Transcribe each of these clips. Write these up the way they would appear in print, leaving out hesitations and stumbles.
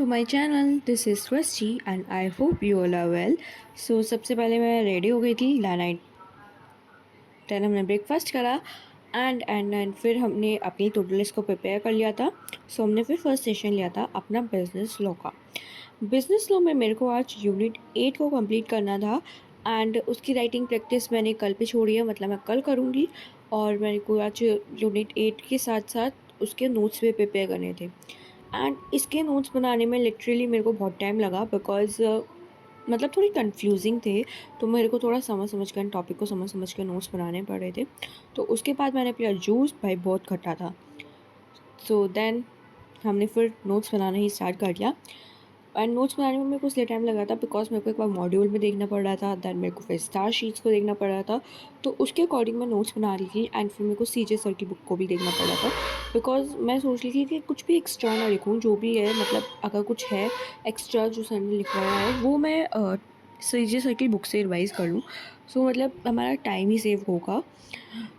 to my channel. This is Swasti and I hope you all are well. So सबसे पहले मैं ready हो गई थी 9:10 हमने ब्रेकफास्ट करा एंड फिर हमने अपनी टोटल लिस्ट को प्रिपेयर कर लिया था. सो हमने फिर फर्स्ट सेशन लिया था अपना बिजनेस लॉ का. बिजनेस लॉ में मेरे को आज यूनिट 8 को कंप्लीट करना था एंड उसकी राइटिंग प्रैक्टिस मैंने कल पे छोड़ी है, मतलब मैं कल करूँगी. और मेरे को आज यूनिट 8 के साथ साथ उसके नोट्स भी प्रिपेयर करने थे. एंड इसके नोट्स बनाने में लिटरली मेरे को बहुत टाइम लगा बिकॉज़ मतलब थोड़ी कंफ्यूजिंग थे. तो मेरे को थोड़ा समझ समझ कर टॉपिक को समझ समझ कर नोट्स बनाने पड़ रहे थे. तो उसके बाद मैंने पिया जूस, भाई बहुत खट्टा था. सो देन हमने फिर नोट्स बनाना ही स्टार्ट कर दिया. एंड नोट्स बनाने में मेरे को इसलिए टाइम लगा था बिकॉज मेरे को एक बार मॉड्यूल में देखना पड़ रहा था, दैन मेरे को फिर स्टार शीट्स को देखना पड़ रहा था. तो उसके अकॉर्डिंग मैं नोट्स बना रही थी एंड फिर मेरे को सीजे सर की बुक को भी देखना पड़ रहा था बिकॉज मैं सोच रही थी कि कुछ भी एक्स्ट्रा ना लिखूँ, जो भी है मतलब अगर कुछ है एक्स्ट्रा जो सर ने लिखवाया है वो मैं सीजे सर की बुक से रिवाइज कर लूँ. सो मतलब हमारा टाइम ही सेव होगा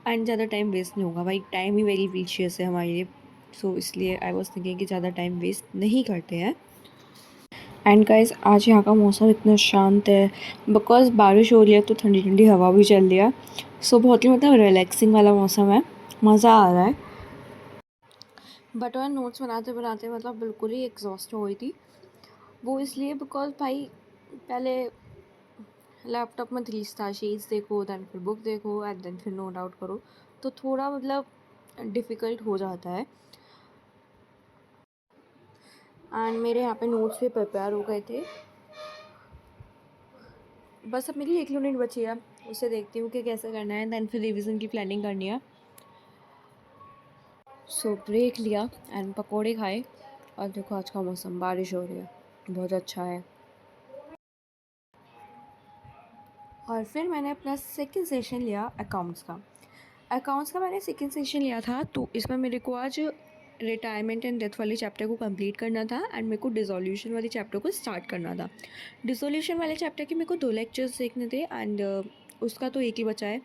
एंड ज़्यादा टाइम वेस्ट नहीं होगा. भाई टाइम ही वेरी प्रीशियस है हमारे लिए. सो इसलिए आई वॉज थिंकिंग कि ज़्यादा टाइम वेस्ट नहीं करते हैं. एंड गाइस आज यहाँ का मौसम इतना शांत है बिकॉज बारिश हो रही है तो ठंडी ठंडी हवा भी चल रही है. सो बहुत ही मतलब रिलैक्सिंग वाला मौसम है, मज़ा आ रहा है. बट मैं नोट्स बनाते बनाते मतलब बिल्कुल ही एग्जॉस्ट हो गई थी. वो इसलिए बिकॉज भाई पहले लैपटॉप में 3 स्टार शीट्स देखो, दैन फिर बुक देखो एंड देन फिर नोट आउट करो, तो थोड़ा मतलब डिफ़िकल्ट हो जाता है. एंड मेरे यहाँ पे नोट्स भी प्रिपेयर हो गए थे. बस अब मेरी एक यूनिट बची है, उसे देखती हूँ कि कैसे करना है, दैन फिर रिवीजन की प्लानिंग करनी है. सो ब्रेक लिया एंड पकोड़े खाए और देखो आज का मौसम बारिश हो रही है, बहुत अच्छा है. और फिर मैंने अपना सेकंड सेशन लिया अकाउंट्स का मैंने सेकंड सेशन लिया था. तो इसमें मेरे को आज रिटायरमेंट एंड डेथ वाले चैप्टर को कंप्लीट करना था एंड मेरे को डिसोल्यूशन वाले चैप्टर को स्टार्ट करना था. डिसोल्यूशन वाले चैप्टर के मेरे को 2 लेक्चर्स देखने थे एंड उसका तो एक ही बचा है.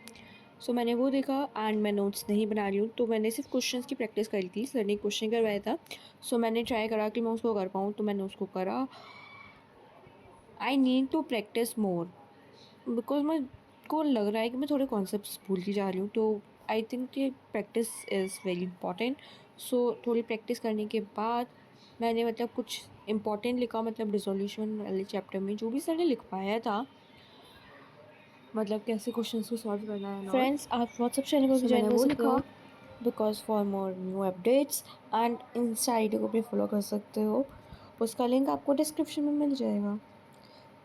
सो मैंने वो देखा एंड मैं नोट्स नहीं बना रही हूँ, तो मैंने सिर्फ क्वेश्चंस की प्रैक्टिस करी थी. सर ने क्वेश्चन करवाया था, सो मैंने ट्राई करा कि मैं उसको कर पाऊँ, तो मैंने उसको करा. I need to practice more because मैं को लग रहा है कि मैं थोड़े कॉन्सेप्ट्स भूलती जा रही हूँ. तो आई थिंक कि प्रैक्टिस इज़ वेरी इंपॉर्टेंट. सो थोड़ी प्रैक्टिस करने के बाद मैंने मतलब कुछ इम्पॉर्टेंट लिखा, मतलब रिजोल्यूशन वाले चैप्टर में जो भी सर ने लिखवाया था, मतलब कैसे क्वेश्चंस को सॉल्व करना है. फ्रेंड्स आप व्हाट्सएप चैनल को भी ज्वाइन कर सकते हो because for more new updates and Insta I D को भी फॉलो कर सकते हो. उसका लिंक आपको डिस्क्रिप्शन में मिल जाएगा.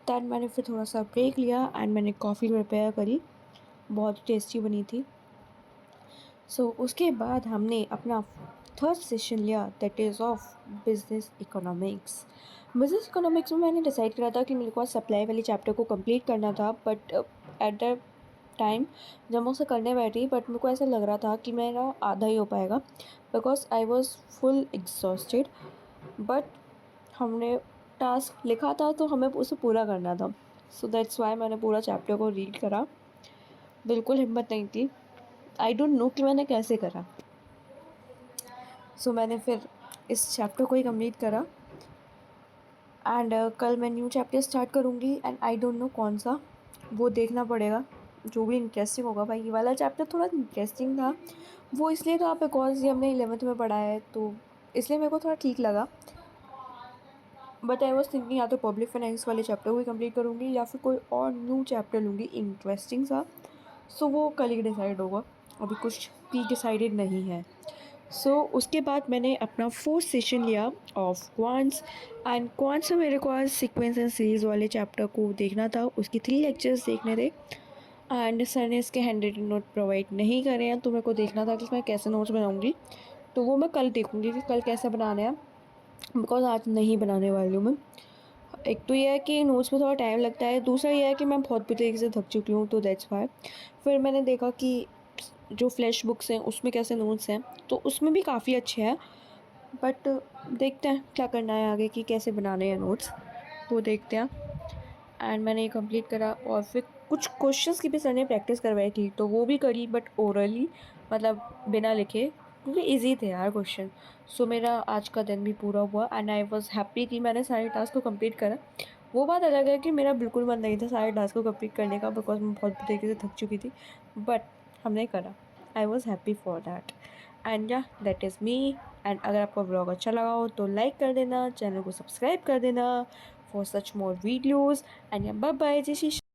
दैन मैंने फिर थोड़ा सा ब्रेक लिया एंड मैंने कॉफ़ी प्रिपेयर करी, बहुत टेस्टी बनी थी. सो उसके बाद हमने अपना थर्ड सेशन लिया that is of business economics. Business economics में मैंने डिसाइड करा था कि मेरे को सप्लाई वाले चैप्टर को कंप्लीट करना था. बट एट द टाइम जब मैं उसे करने बैठी, बट मेरे को ऐसा लग रहा था कि मेरा आधा ही हो पाएगा because I was full exhausted. But हमने टास्क लिखा था तो हमें उसे पूरा करना था. सो दैट्स वाई मैंने पूरा चैप्टर को रीड करा. बिल्कुल हिम्मत नहीं थी, आई डोंट नो कि मैंने कैसे करा. सो मैंने फिर इस चैप्टर को ही कंप्लीट करा एंड कल मैं न्यू चैप्टर स्टार्ट करूँगी एंड आई डोंट नो कौन सा, वो देखना पड़ेगा. जो भी इंटरेस्टिंग होगा. भाई ये वाला चैप्टर थोड़ा इंटरेस्टिंग था, वो इसलिए था बिकॉज ये हमने 11th में पढ़ा है, तो इसलिए मेरे को थोड़ा ठीक लगा. बट आई वॉज थिंकिंग या तो पब्लिक फाइनेंस वाले चैप्टर को ही कंप्लीट करूँगी या फिर कोई और न्यू चैप्टर लूँगी इंटरेस्टिंग सा. सो वो कल ही डिसाइड होगा, अभी कुछ भी डिसाइडेड नहीं है. सो उसके बाद मैंने अपना फोर्थ सेशन लिया ऑफ क्वांट्स एंड क्वांट्स में मेरे को आज सीक्वेंस एंड सीरीज़ वाले चैप्टर को देखना था. उसके 3 लेक्चर्स देखने थे एंड सर ने इसके हैंड रिटन नोट प्रोवाइड नहीं करे हैं, तो मेरे को देखना था कि मैं कैसे नोट्स बनाऊँगी. तो वो मैं कल देखूँगी कि कल कैसे बनाने हैं बिकॉज आज नहीं बनाने वाली हूँ मैं. एक तो ये है कि नोट्स में थोड़ा टाइम लगता है, दूसरा ये है कि मैं बहुत बुरी तरीके से थक चुकी हूँ, तो दैट्स वाई. फिर मैंने देखा कि जो फ्लैश बुक्स हैं उसमें कैसे नोट्स हैं, तो उसमें भी काफ़ी अच्छे हैं. बट देखते हैं क्या करना है आगे, कि कैसे बनाने हैं नोट्स, वो देखते हैं. एंड मैंने ये कंप्लीट करा और फिर कुछ क्वेश्चंस की भी सर ने प्रैक्टिस करवाई थी, तो वो भी करी बट ओरली, मतलब बिना लिखे. क्योंकि ईज़ी थे यार क्वेश्चन। सो मेरा आज का दिन भी पूरा हुआ एंड आई वाज़ हैप्पी कि मैंने सारे टास्क को कंप्लीट करा। वो बात अलग है कि मेरा बिल्कुल मन नहीं था सारे टास्क को कंप्लीट करने का बिकॉज़ मैं बहुत तरीके से थक चुकी थी। बट हमने करा। I was happy for that and या दैट इज़ मी। एंड अगर आपको व्लॉग अच्छा लगा हो तो लाइक कर देना, चैनल को सब्सक्राइब कर देना for such more videos and या बाय बाय। जय श्री